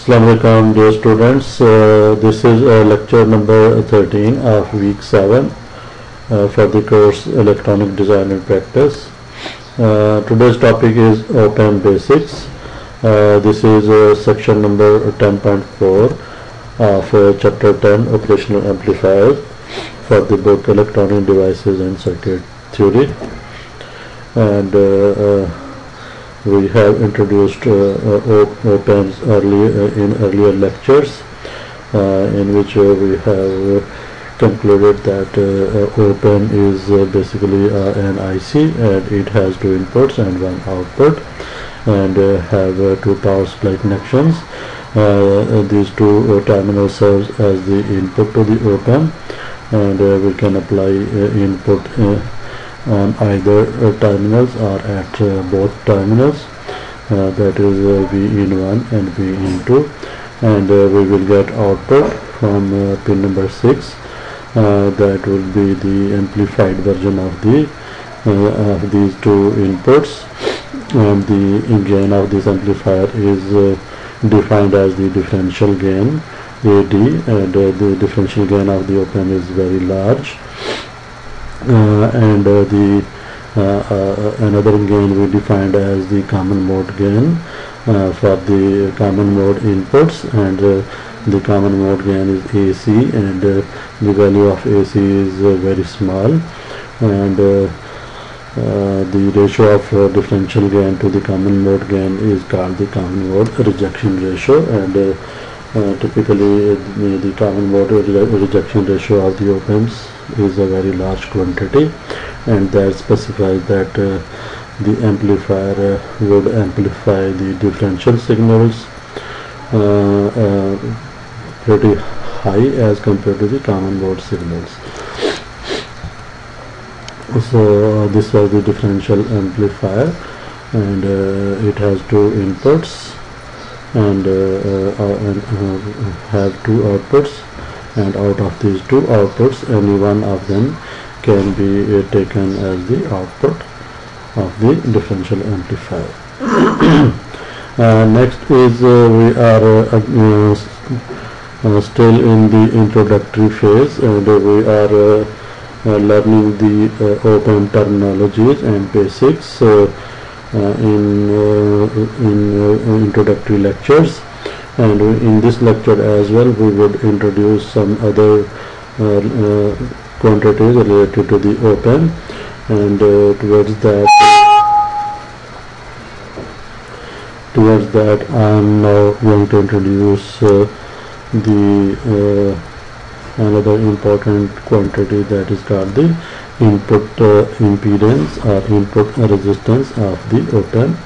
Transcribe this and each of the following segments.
Assalamu alaikum dear students. This is lecture number 13 of week 7 for the course Electronic Design and Practice. Today's topic is Op-Amp Basics. This is section number 10.4 of chapter 10 Operational Amplifiers for the book Electronic Devices and Circuit Theory. And we have introduced op-amps in earlier lectures, in which we have concluded that op-amp is basically an IC, and it has two inputs and one output, and have two power supply connections. These two terminals serves as the input to the op-amp, and we can apply input on either terminals or at both terminals, that is V-in1 and V-in2, and we will get output from pin number 6. That will be the amplified version of these two inputs, and the gain of this amplifier is defined as the differential gain AD, and the differential gain of the op-amp is very large. And another gain we defined as the common mode gain for the common mode inputs, and the common mode gain is AC, and the value of AC is very small, and the ratio of differential gain to the common mode gain is called the common mode rejection ratio, and typically the common mode rejection ratio of the op-amps is a very large quantity, and that specifies that the amplifier would amplify the differential signals pretty high as compared to the common mode signals. So this was the differential amplifier, and it has two inputs and have two outputs, and out of these two outputs any one of them can be taken as the output of the differential amplifier. Next is we are still in the introductory phase, and we are learning the op-amp terminologies and basics in introductory lectures. And in this lecture as well we would introduce some other quantities related to the op-amp, and towards that I am now going to introduce another important quantity, that is called the input impedance or input resistance of the op-amp.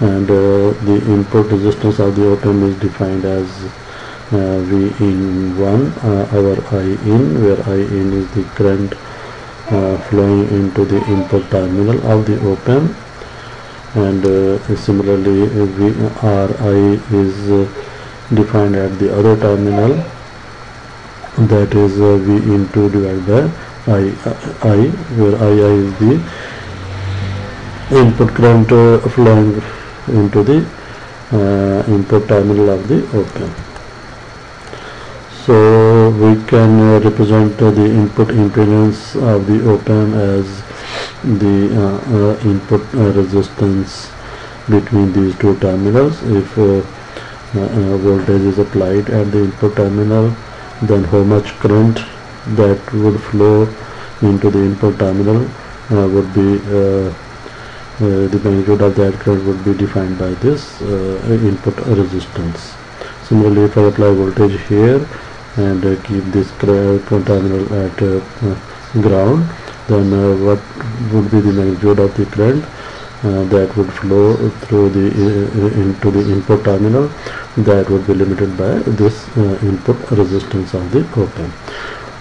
And the input resistance of the op-amp is defined as V-in1, our I-in, where I-in is the current flowing into the input terminal of the op-amp, and similarly Ri is defined at the other terminal, that is V-in2 divided by I, where II is the input current flowing into the input terminal of the op-amp. So we can represent the input impedance of the op-amp as the input resistance between these two terminals. If voltage is applied at the input terminal, then how much current that would flow into the input terminal would be the magnitude of that current would be defined by this input resistance. Similarly, if I apply voltage here and keep this terminal at ground, then what would be the magnitude of the current that would flow through into the input terminal? That would be limited by this input resistance of the op-amp.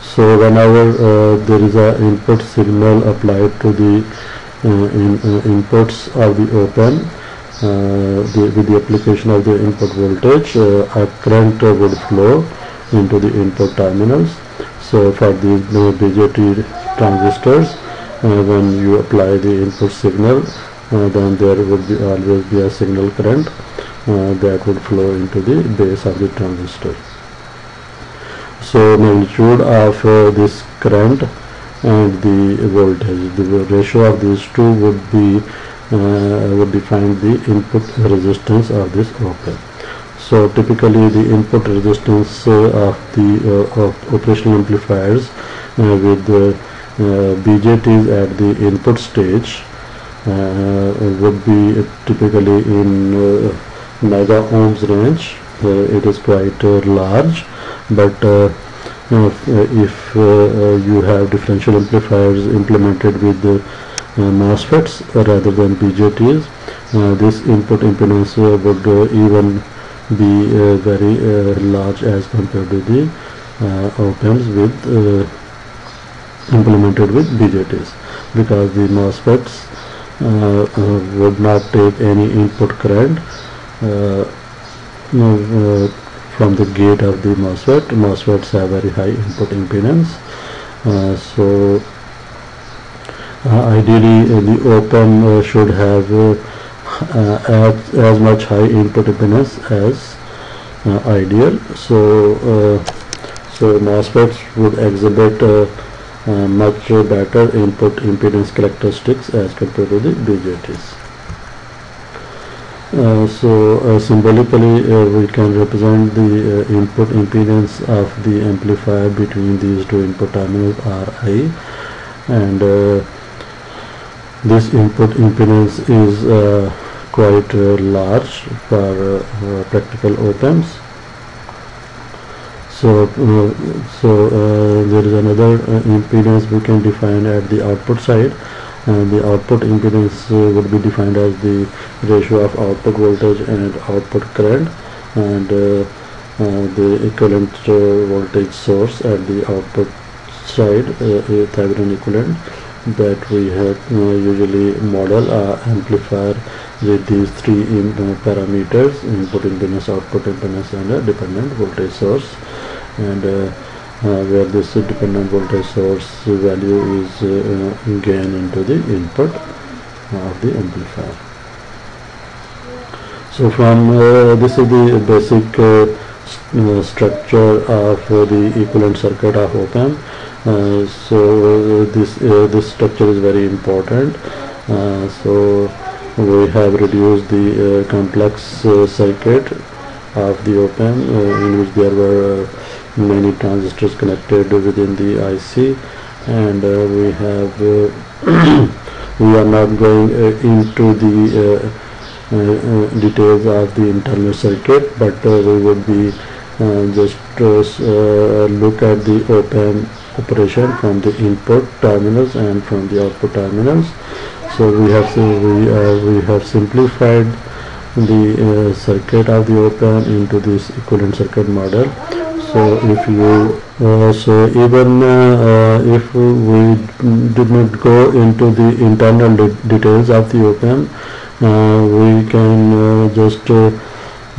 So whenever there is an input signal applied to the inputs of the op-amp, with the application of the input voltage, a current would flow into the input terminals. So for these BJT transistors, when you apply the input signal, then there would always be a signal current that would flow into the base of the transistor. So magnitude of this current and the voltage, the ratio of these two would define the input resistance of this op-amp. So typically the input resistance of the operational amplifiers with BJTs at the input stage would be typically in mega ohms range. It is quite large, but if you have differential amplifiers implemented with MOSFETs rather than BJTs, this input impedance would even be very large as compared to the op-amps with implemented with BJTs, because the MOSFETs would not take any input current from the gate of the MOSFET. MOSFETs have very high input impedance, so ideally the op-amp should have as much high input impedance as ideal. So MOSFETs would exhibit much better input impedance characteristics as compared to the BJTs. Symbolically we can represent the input impedance of the amplifier between these two input terminals Ri, and this input impedance is quite large for practical op-amps. So there is another impedance we can define at the output side, and the output impedance would be defined as the ratio of output voltage and output current, and the equivalent voltage source at the output side, a Thevenin equivalent, that we have usually model amplifier with these three parameters: input impedance, output impedance, and a dependent voltage source, and where this dependent voltage source value is gain into the input of the amplifier. So from this is the basic structure of the equivalent circuit of op-amp. So this structure is very important. So we have reduced the complex circuit of the op-amp in which there were many transistors connected within the IC, and we have we are not going into the details of the internal circuit, but we would be just look at the op-amp operation from the input terminals and from the output terminals. So we have simplified the circuit of the op-amp into this equivalent circuit model. So if you even if we did not go into the internal details of the op-amp, we can just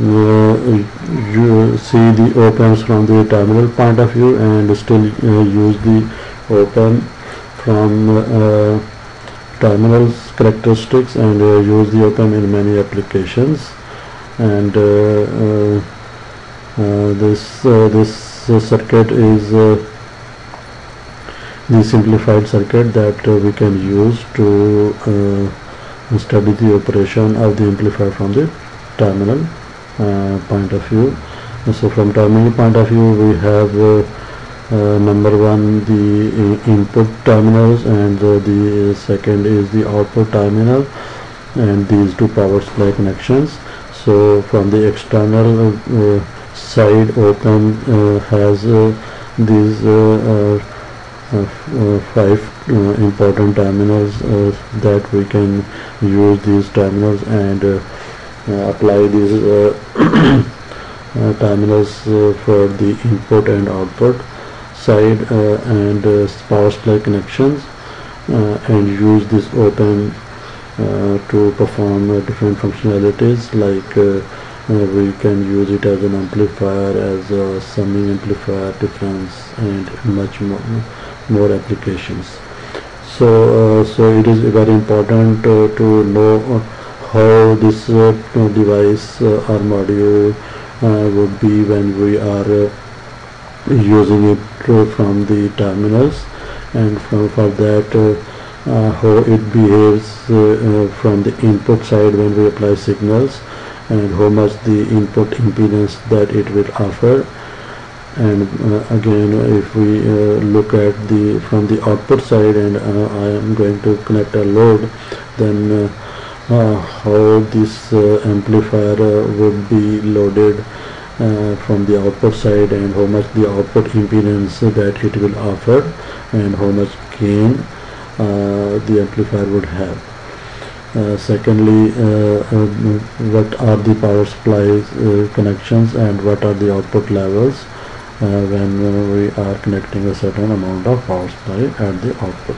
you see the op-amps from the terminal point of view and still use the op-amp from terminals characteristics, and use the op-amp in many applications. And this circuit is the simplified circuit that we can use to study the operation of the amplifier from the terminal point of view. So from terminal point of view, we have number one, the input terminals, and the second is the output terminal, and these two power supply connections. So from the external side, op-amp has these five important terminals that we can use these terminals and apply these terminals for the input and output side and power supply connections, and use this op-amp to perform different functionalities, like we can use it as an amplifier, as a summing amplifier, difference, and much more applications. So it is very important to know how this device or module would be when we are using it from the terminals, and for that how it behaves from the input side when we apply signals, and how much the input impedance that it will offer. And again, if we look at the from the output side, and I am going to connect a load, then how this amplifier would be loaded from the output side, and how much the output impedance that it will offer, and how much gain the amplifier would have. Secondly, what are the power supply connections, and what are the output levels when we are connecting a certain amount of power supply at the output,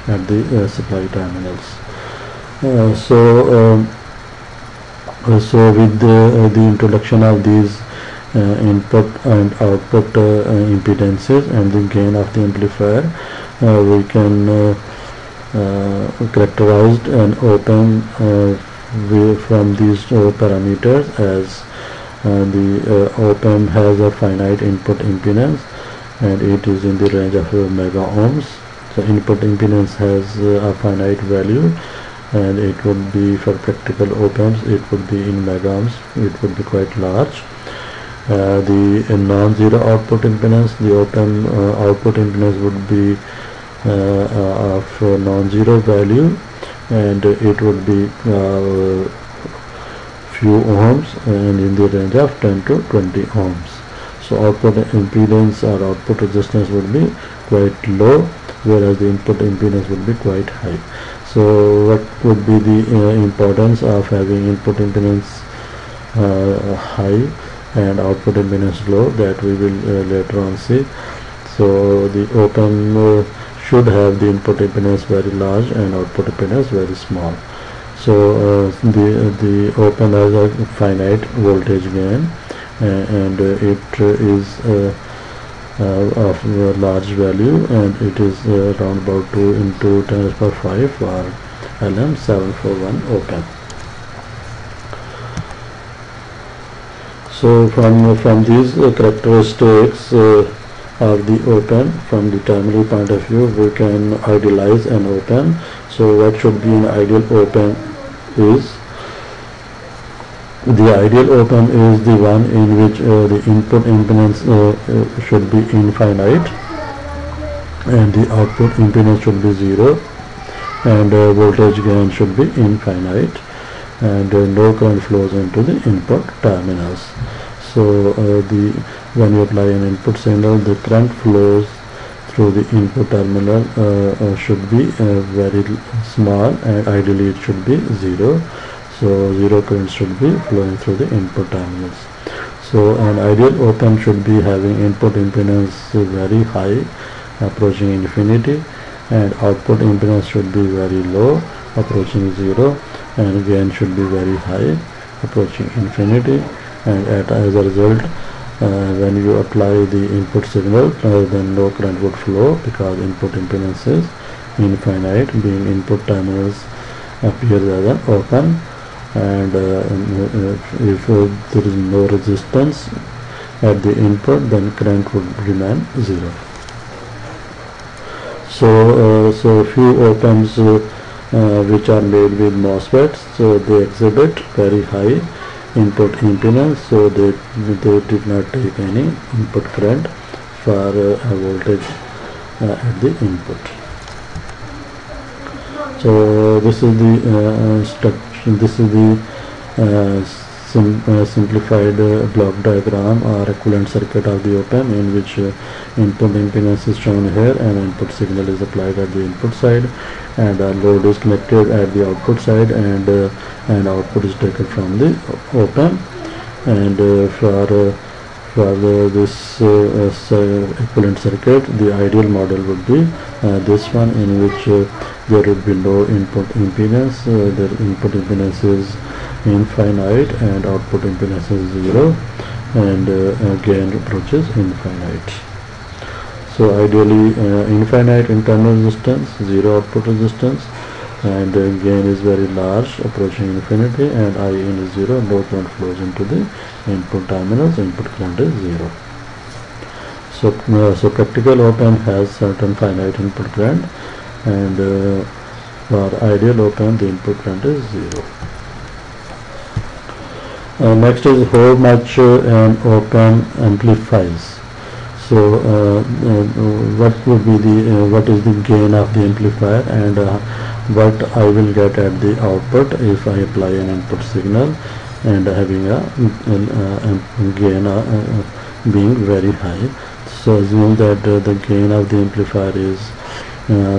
at the supply terminals. So with the introduction of these input and output impedances and the gain of the amplifier, we can characterize an op-amp from these parameters as the op-amp has a finite input impedance, and it is in the range of mega ohms. So input impedance has a finite value, and it would be, for practical op-amps, it would be in mega ohms. It would be quite large. The non-zero output impedance, the op-amp output impedance would be of non-zero value, and it would be few ohms, and in the range of 10 to 20 ohms. So output impedance or output resistance would be quite low, whereas the input impedance would be quite high. So what would be the importance of having input impedance high and output impedance low, that we will later on see. So the op-amp should have the input impedance very large and output impedance very small. So the op-amp has a finite voltage gain, and it is of a large value, and it is around about 2 into 10 to the power 5 for LM741 op-amp. So from these characteristics of the op-amp, from the terminal point of view, we can idealize an op-amp. So what should be an ideal op-amp is, the ideal op-amp is the one in which the input impedance should be infinite, and the output impedance should be zero, and voltage gain should be infinite, and no current flows into the input terminals. So when you apply an input signal, the current flows through the input terminal should be very small, and ideally it should be zero. So zero current should be flowing through the input terminals. So an ideal op-amp should be having input impedance very high, approaching infinity, and output impedance should be very low, approaching zero, and gain should be very high, approaching infinity. And as a result, when you apply the input signal, then no current would flow, because input impedance is infinite, being input terminals appears as an op-amp, and if there is no resistance at the input, then current would remain zero. So few op-amps which are made with MOSFETs, so they exhibit very high input impedance, so they did not take any input current for a voltage at the input. So this is the structure, this is the simplified block diagram or equivalent circuit of the op-amp, in which input impedance is shown here, and input signal is applied at the input side, and a load is connected at the output side, and output is taken from the op-amp. And for this equivalent circuit, the ideal model would be this one, in which there would be no input impedance. The input impedance is infinite, and output impedance is zero, and gain approaches infinite. So ideally infinite internal resistance, zero output resistance, and gain is very large, approaching infinity, and I in is 0. No current flows into the input terminals. Input current is 0. So practical op-amp has certain finite input current, and for ideal op-amp the input current is 0. Next is how much an op-amp amplifies. So what would be the what is the gain of the amplifier, and what I will get at the output if I apply an input signal and having a gain being very high. So assume that the gain of the amplifier is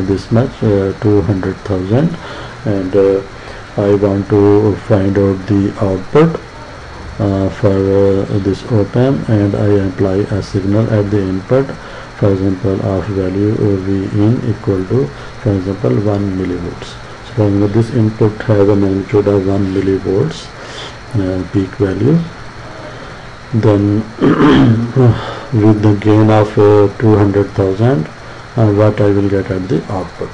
this much, 200,000, and I want to find out the output for this op-amp, and I apply a signal at the input, for example of value V in equal to, for example, 1 millivolts. So for example, this input has a magnitude of 1 millivolts peak value. Then with the gain of 200,000, what I will get at the output.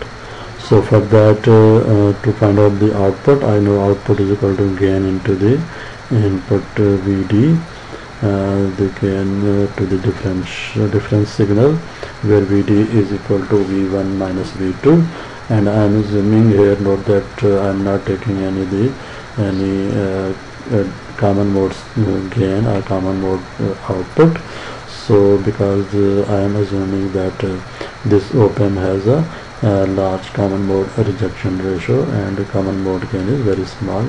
So for that, to find out the output, I know output is equal to gain into the input Vd, the gain to the difference signal, where Vd is equal to V1 minus V2, and I am assuming here, note that I am not taking any common mode gain or common mode output. So because I am assuming that this op-amp has a large common mode rejection ratio, and the common mode gain is very small,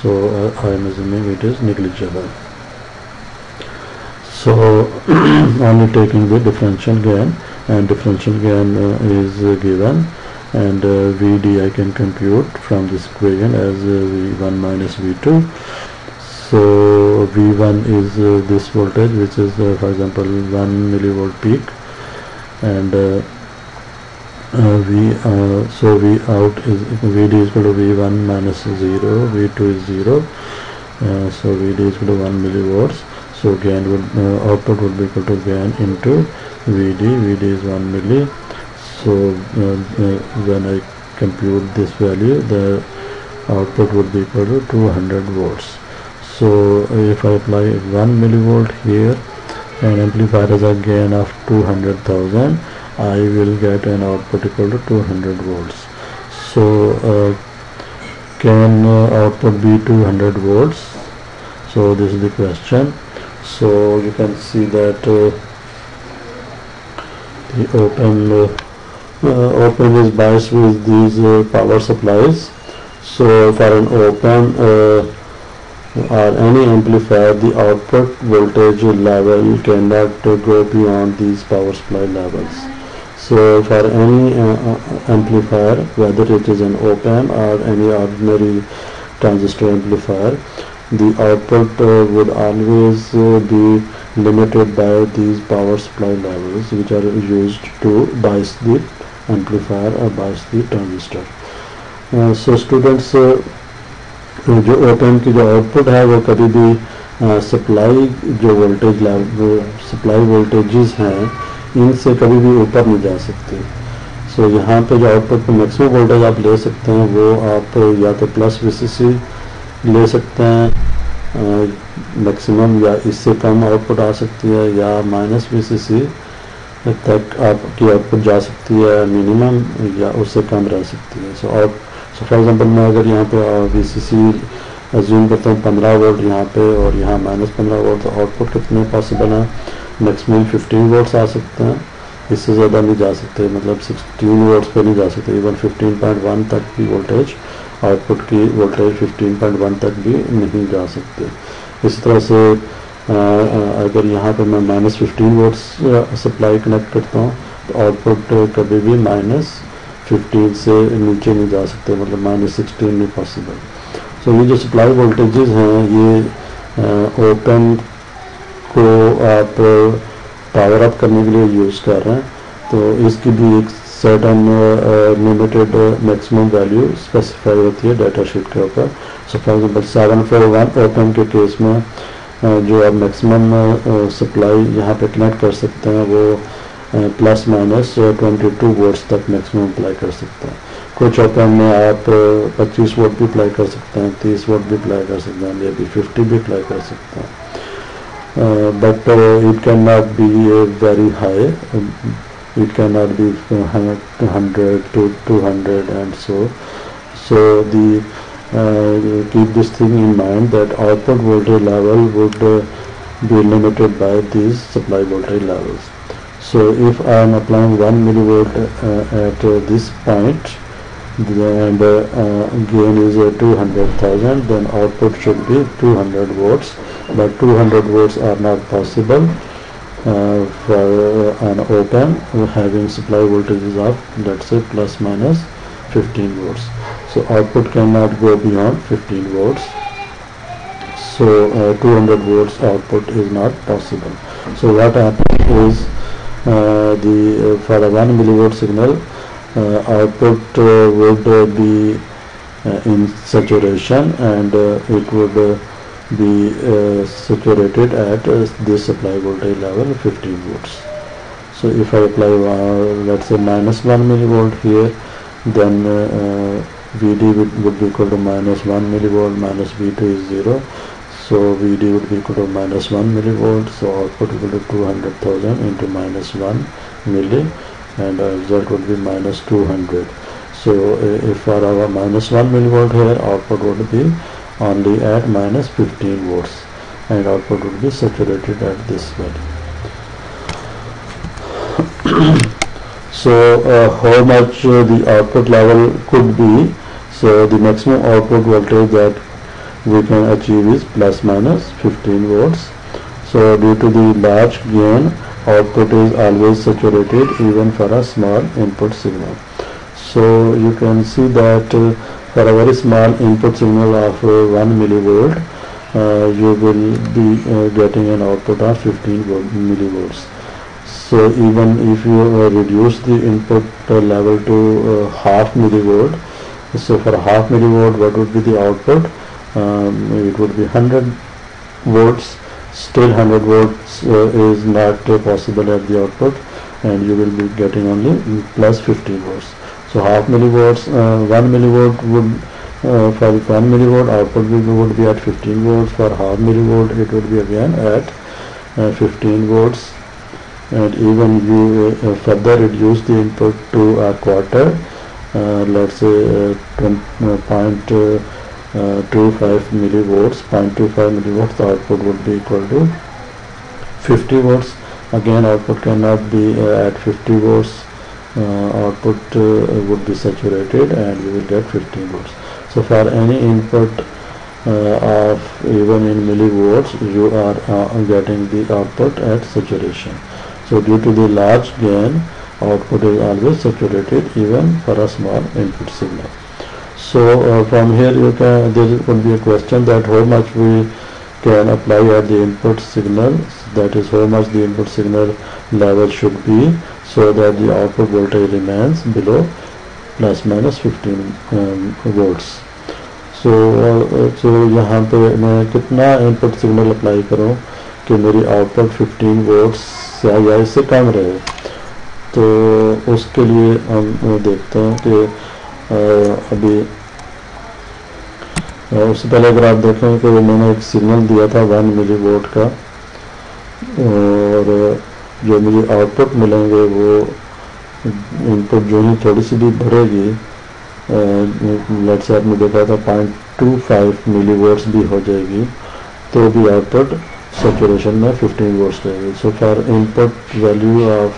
so I am assuming it is negligible. So only taking the differential gain, and differential gain is given, and Vd I can compute from this equation as V1 minus V2. So V1 is this voltage, which is for example 1 millivolt peak, and so V out is Vd is equal to V1 minus 0, V2 is 0, so Vd is equal to 1 millivolts. So gain would output would be equal to gain into Vd is 1 milli. So when I compute this value, the output would be equal to 200 volts. So if I apply 1 millivolt here and amplifier has a gain of 200,000, I will get an output equal to 200 volts. So can output be 200 volts? So this is the question. So you can see that the op-amp is biased with these power supplies. So for an op-amp or any amplifier, the output voltage level cannot go beyond these power supply levels. So for any amplifier, whether it is an op-amp or any ordinary transistor amplifier, the output would always be limited by these power supply levels, which are used to bias the amplifier or bias the transistor. So students, जो op-amp की जो output है वो कभी भी supply जो voltage supply voltages हैं इनसे कभी भी ऊपर नहीं जा सकती. सो यहाँ पे जो आउटपुट पे मैक्सिमम वोल्टेज आप ले सकते हैं वो आप या तो प्लस VCC ले सकते हैं मैक्सिमम, या इससे कम आउटपुट आ सकती है, या माइनस VCC तक आपकी आउटपुट जा सकती है मिनिमम, या उससे कम रह सकती है. सो फॉर एग्जांपल मैं अगर यहाँ पे VCC अज्यूम करता हूँ 15 वोल्ट यहाँ पे और यहाँ माइनस 15 वोल्ट, तो आउटपुट कितने पॉसिबल हैं? मैक्सिमम 15 वोल्ट्स आ सकते हैं, इससे ज़्यादा नहीं जा सकते, मतलब 16 वोल्ट्स पे नहीं जा सकते. इवन 15.1 तक की वोल्टेज, आउटपुट की वोल्टेज 15.1 तक भी नहीं जा सकते. इसी तरह से अगर यहाँ पे मैं माइनस 15 वोल्ट्स सप्लाई कनेक्ट करता हूँ तो आउटपुट कभी भी माइनस 15 से नीचे नहीं जा सकते, मतलब माइनस 16 नहीं पॉसिबल. सो ये जो सप्लाई वोल्टेजेस हैं ये op-amp को आप पावर अप करने के लिए यूज़ कर रहे हैं, तो इसकी भी एक certain limited maximum value specify होती है डाटा शीट के ऊपर. सो फॉर एग्जांपल 741 op-amp के केस में जो आप मैक्सिमम सप्लाई यहाँ पे कनेक्ट कर सकते हैं वो प्लस माइनस 22 वोल्ट्स तक मैक्सिमम अप्लाई कर सकते हैं. कुछ ओपन में आप 25 वोल्ट भी अप्लाई कर सकते हैं, 30 वोल्ट भी अप्लाई कर सकते हैं, या भी 50 भी अप्लाई कर सकते हैं, but it can not be very high, it cannot be 100 to 200 and so the keep this thing in mind that output voltage level would be limited by these supply voltage levels. So if I am applying 1 millivolt at this point, and gain is 200,000, then output should be 200 volts, but 200 volts are not possible for an op-amp having supply voltages of, let's say, plus minus 15 volts. So output cannot go beyond 15 volts. So 200 volts output is not possible. So what happens is for a 1 millivolt signal, output would be in saturation, and it would be saturated at this supply voltage level 15 volts. So if I apply let's say minus 1 millivolt here, then VD would be equal to minus 1 millivolt, minus V2 is 0, so VD would be equal to minus 1 millivolt, so output equal to 200,000 into minus 1 milli, and result would be minus 200. So if for our minus 1 millivolt here, output would be only at minus 15 volts, and output would be saturated at this value. So how much the output level could be? So the maximum output voltage that we can achieve is plus minus 15 volts. So due to the large gain, output is always saturated even for a small input signal. So you can see that for a very small input signal of 1 millivolt, you will be getting an output of 15 millivolts. So even if you reduce the input level to half millivolt, so for half millivolt, what would be the output? It would be 100 volts. Still 100 volts is not possible at the output, and you will be getting only plus 15 volts. So half millivolts, 1 millivolt would, for 1 millivolt output would be at 15 volts. For half millivolt it would be again at 15 volts. And even you further reduce the input to a quarter, let's say 0.25 millivolts, 0.25 millivolts, the output would be equal to 50 volts. Again output cannot be at 50 volts, output would be saturated, and you will get 15 volts. So for any input of even in millivolts, you are getting the output at saturation. So due to the large gain, output is always saturated even for a small input signal. So from here you can, there could be a question that how much we can apply at the input signal, that is how much the input signal level should be so that the output voltage remains below plus minus 15 volts. So यहाँ पे मैं कितना input signal apply करूँ कि मेरी output 15 volts या इससे कम रहे, तो उसके लिए हम देखते हैं कि अभी उससे पहले अगर आप देखें कि मैंने एक सिग्नल दिया था 1 मिलीवोल्ट का, और जो मुझे आउटपुट मिलेंगे वो इनपुट जो ही थोड़ी सी भी बढ़ेगी, लेट्स से आपने देखा था 0.25 मिलीवोल्ट्स भी हो जाएगी, तो भी आउटपुट saturation में 15 volts रहेगी. So for input value of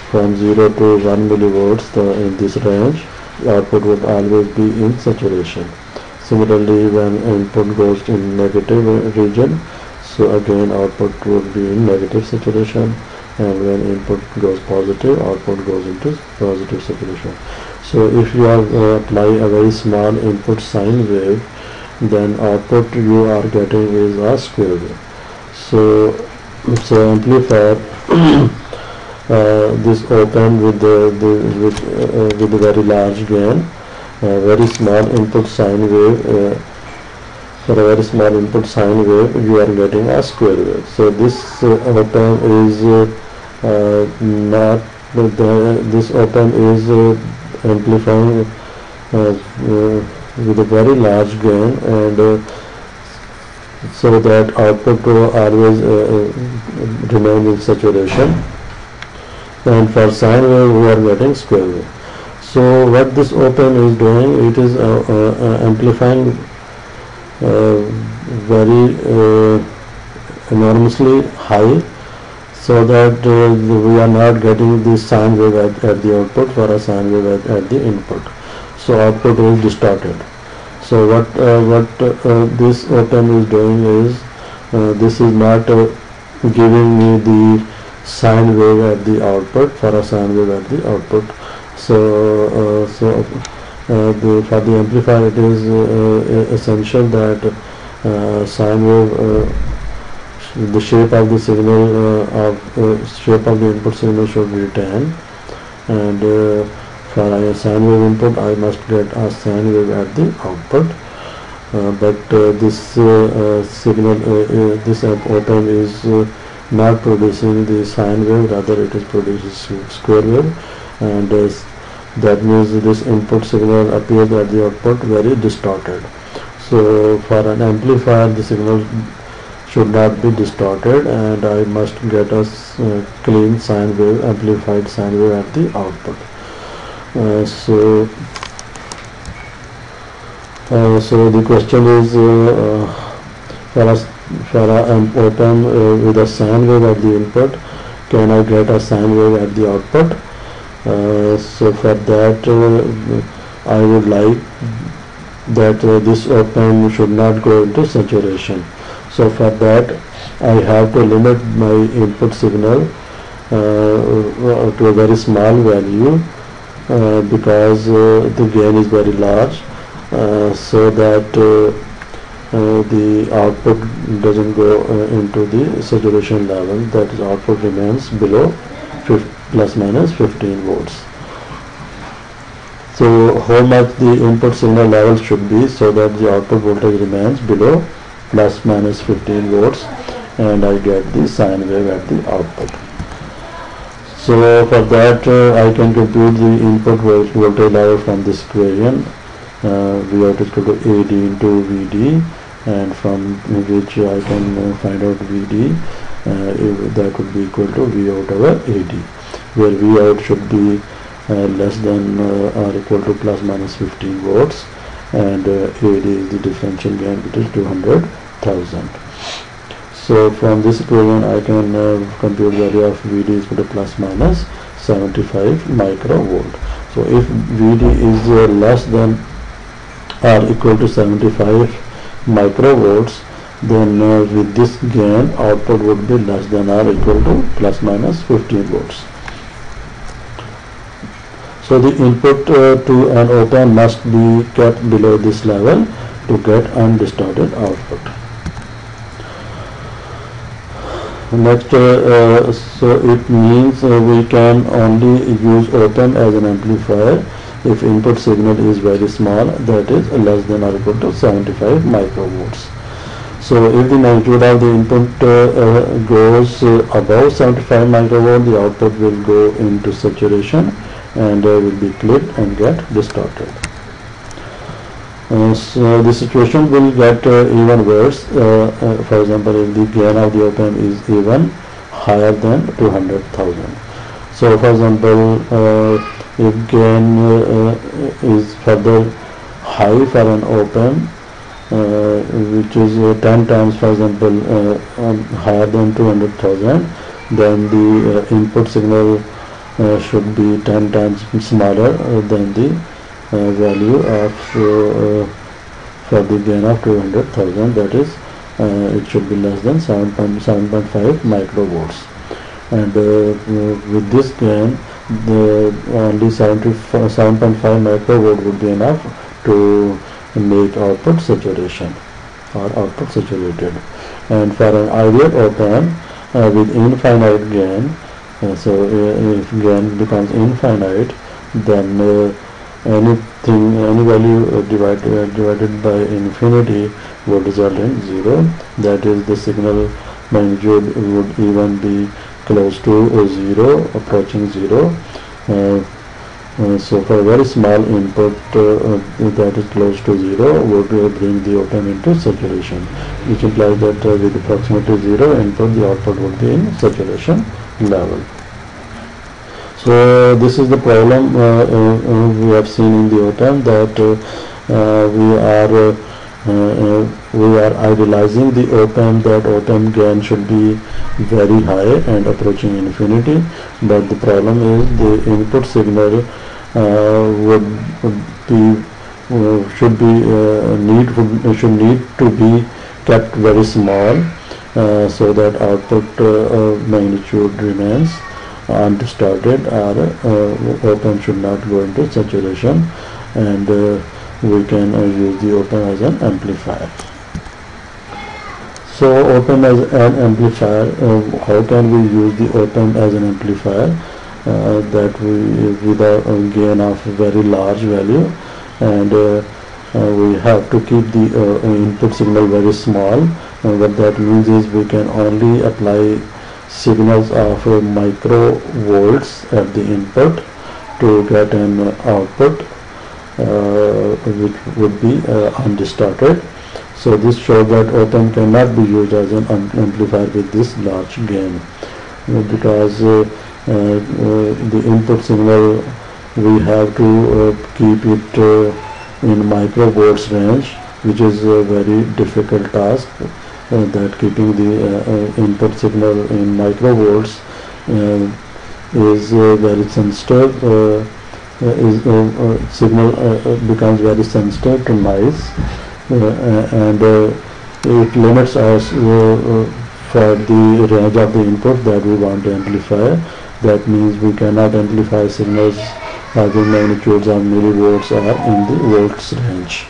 from 0 to 1 millivolts, in this range, output would always be in saturation. Similarly, when input goes in negative region, so again output would be in negative saturation, and when input goes positive, output goes into positive saturation. So if you are apply a very small input sine wave, then output you are getting is a square wave. So amplifier this open with the very large gain, very small input sine wave. For a very small input sine wave, you are getting a square wave. So this open is not this open is amplifying with a very large gain, and so that output always remains in saturation, and for sine wave we are getting square wave. So what this op-amp is doing, it is amplifying very enormously high, so that we are not getting the sine wave at the output for a sine wave at the input. So output is distorted. So what this op-amp is doing is, this is not giving me the sine wave at the output for a sine wave at the output. So for the amplifier it is essential that sine wave, the shape of the signal shape of the input signal should retain, and for a sine wave input I must get a sine wave at the output. But this signal, this op-amp is not producing the sine wave, rather it is producing square wave, and that means this input signal appears at the output very distorted. So for an amplifier the signal should not be distorted, and I must get a clean sine wave, amplified sine wave at the output. So the question is, for an op-amp with a sine wave at the input, can I get a sine wave at the output? So for that I would like that this op-amp should not go into saturation. So for that I have to limit my input signal to a very small value, because the gain is very large, so that the output doesn't go into the saturation level, that is output remains below plus minus 15 volts. So how much the input signal level should be so that the output voltage remains below plus minus 15 volts, and I get the sine wave at the output. So for that I can compute the input voltage level from this equation. Vout is equal to AD into VD, and from which I can find out VD, if that would be equal to Vout over AD, where Vout should be less than or equal to plus minus 15 volts, and AD is the differential gain, which is 200,000. So from this equation I can compute the value of VD is equal to plus minus 75 microvolt. So if VD is less than or equal to 75 microvolts, then with this gain output would be less than or equal to plus minus 15 volts. So the input to an op-amp must be kept below this level to get undistorted output. Next, so it means we can only use op-amp as an amplifier if input signal is very small, that is less than or equal to 75 microvolts. So if the magnitude of the input goes above 75 microvolt, the output will go into saturation and will be clipped and get distorted. So the situation will get even worse. For example, if the gain of the op-amp is even higher than 200,000. So for example, if gain is further high for an op-amp, which is 10 times, for example, higher than 200,000, then the input signal should be 10 times smaller than the value of for the gain of 200,000, that is it should be less than 7.5 microvolts, and with this gain the only 7.5 microvolt would be enough to make output saturation or output saturated. And for an ideal op-amp with infinite gain, so if gain becomes infinite, then any value divided by infinity would result in 0. That is, the signal magnitude would even be close to 0, approaching 0. So for a very small input that is close to 0 would bring the op amp into saturation, which implies that with approximately 0 input the output would be in saturation level. So this is the problem we have seen in the op amp, that we are idealizing the op amp, that op amp gain should be very high and approaching infinity, but the problem is the input signal should need to be kept very small, so that output magnitude remains undistorted, or op amp should not go into saturation, and we can use the op amp as an amplifier. So op amp as an amplifier, how can we use the op amp as an amplifier? That with a gain of very large value, and we have to keep the input signal very small. What that means is we can only apply signals of microvolts at the input to get an output which would be undistorted. So this shows that op amp cannot be used as an amplifier with this large gain, because the input signal we have to keep it in microvolts range, which is a very difficult task, that keeping the input signal in microvolts is very sensitive, signal becomes very sensitive to noise, and it limits us for the range of the input that we want to amplify. That means we cannot amplify signals having magnitudes of millivolts or in the volts range.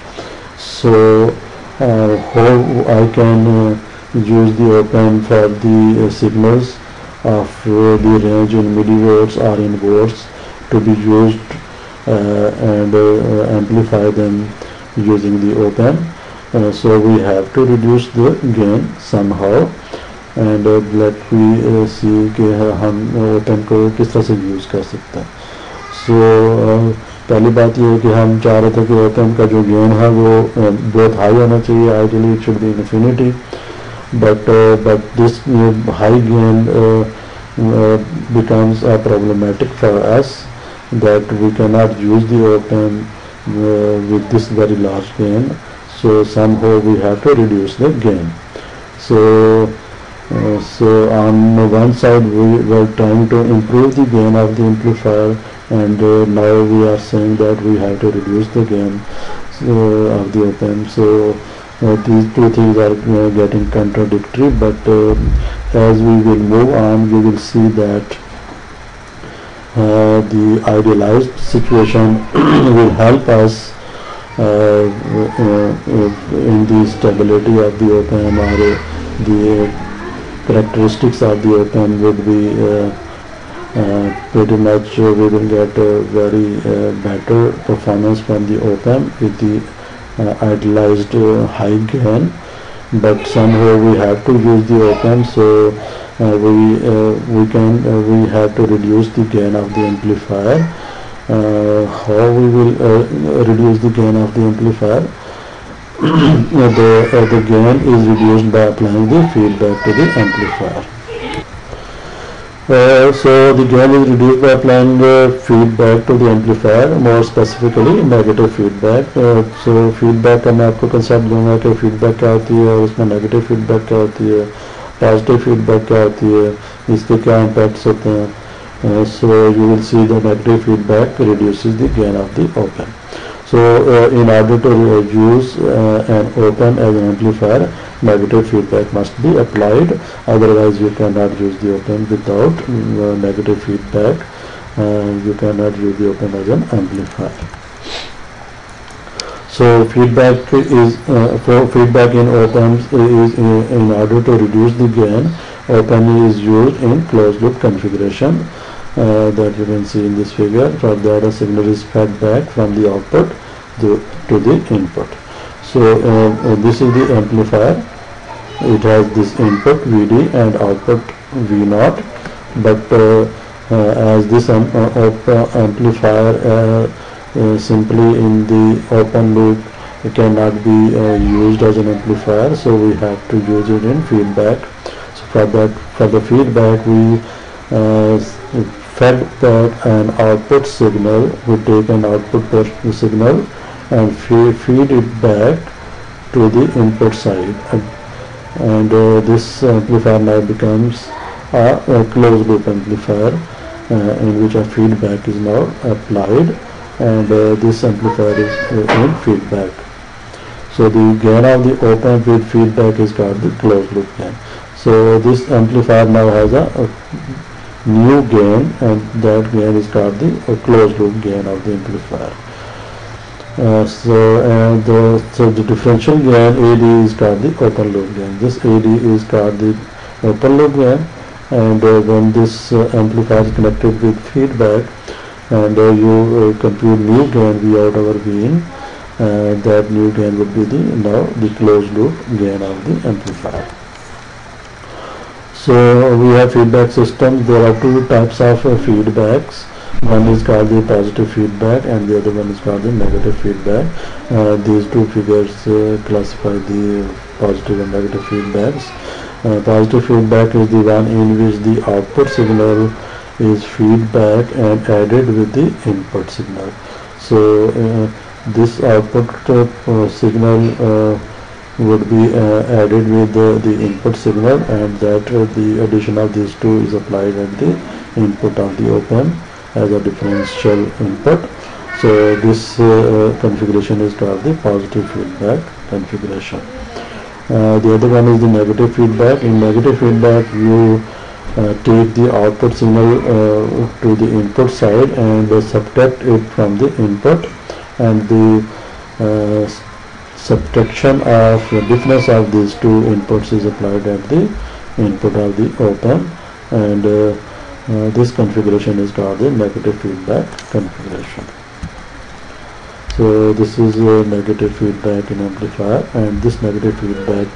So how I can use the op amp for the signals of the range in millivolts or in volts to be used and amplify them using the op amp. So we have to reduce the gain somehow, and let we see कि हम op amp को किस तरह से use कर सकते हैं. सो पहली बात ये है कि हम चाह रहे थे कि op amp का जो गेन है वो बहुत हाई होना चाहिए. Ideally it should be infinity, but this high gain becomes problematic for us, that we cannot use the op amp with this very large gain. So somehow we have to reduce the gain. So on one side we were trying to improve the gain of the amplifier, and now we are saying that we have to reduce the gain of the op amp. So these two things are getting contradictory, but as we will move on, we will see that the idealized situation will help us in the stability of the op amp, or the characteristics of the op amp would be pretty much we will get a very better performance from the op amp with the idealized high gain. But somehow we have to use the op amp, so we have to reduce the gain of the amplifier. How we will reduce the gain of the amplifier? The gain is reduced by applying the feedback to the amplifier. So the gain is reduced by applying feedback to the amplifier, more specifically negative feedback. So feedback का मैं आपको concept दूंगा कि feedback क्या होती है और उसमें negative feedback क्या होती है, positive feedback क्या होती है, इसके क्या impacts होते हैं. So you will see the negative feedback reduces the gain of the op amp. So in order to use an op amp as an amplifier, negative feedback must be applied, otherwise you cannot use the op amp without negative feedback. You cannot use the op amp as an amplifier. So feedback is for feedback in op amps is in order to reduce the gain, op amp is used in closed loop configuration. That you can see in this figure. For that, a signal is fed back from the output to the input. So this is the amplifier. It has this input Vd and output V0, but as this amplifier simply in the open loop, it cannot be used as an amplifier, so we have to use it in feedback. So for the feedback, we fed that an output signal. We take an output signal and feed it back to the input side, and this amplifier now becomes a closed loop amplifier in which a feedback is now applied, and this amplifier is in feedback. So the gain of the op-amp with feedback is called the closed loop gain. So this amplifier now has a new gain, and that gain is called the closed loop gain of the amplifier. So the differential gain AD is called the open loop gain. This AD is called the open loop gain, and when this amplifier is connected with feedback, and you compute new gain V out over V in, that new gain would be now the closed loop gain of the amplifier. So we have feedback systems. There are two types of feedbacks. One is called the positive feedback and the other one is called the negative feedback. These two figures classify the positive and negative feedbacks. Positive feedback is the one in which the output signal is feedback and added with the input signal. So this output signal would be added with the input signal, and that the addition of these two is applied at the input of the op-amp as a differential input. So this configuration is called the positive feedback configuration. The other one is the negative feedback. In negative feedback, you take the output signal to the input side and subtract it from the input, and the subtraction of the difference of these two inputs is applied at the input of the op-amp, and this configuration is called the negative feedback configuration. So this is a negative feedback in amplifier, and this negative feedback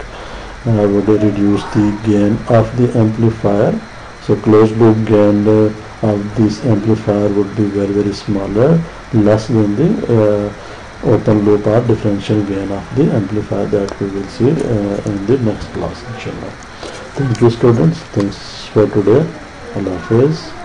would reduce the gain of the amplifier. So closed loop gain of this amplifier would be very smaller, less than the open loop or differential gain of the amplifier that we will see in the next class, inshallah. Thank you, students. Thanks for today. Allah Hafiz.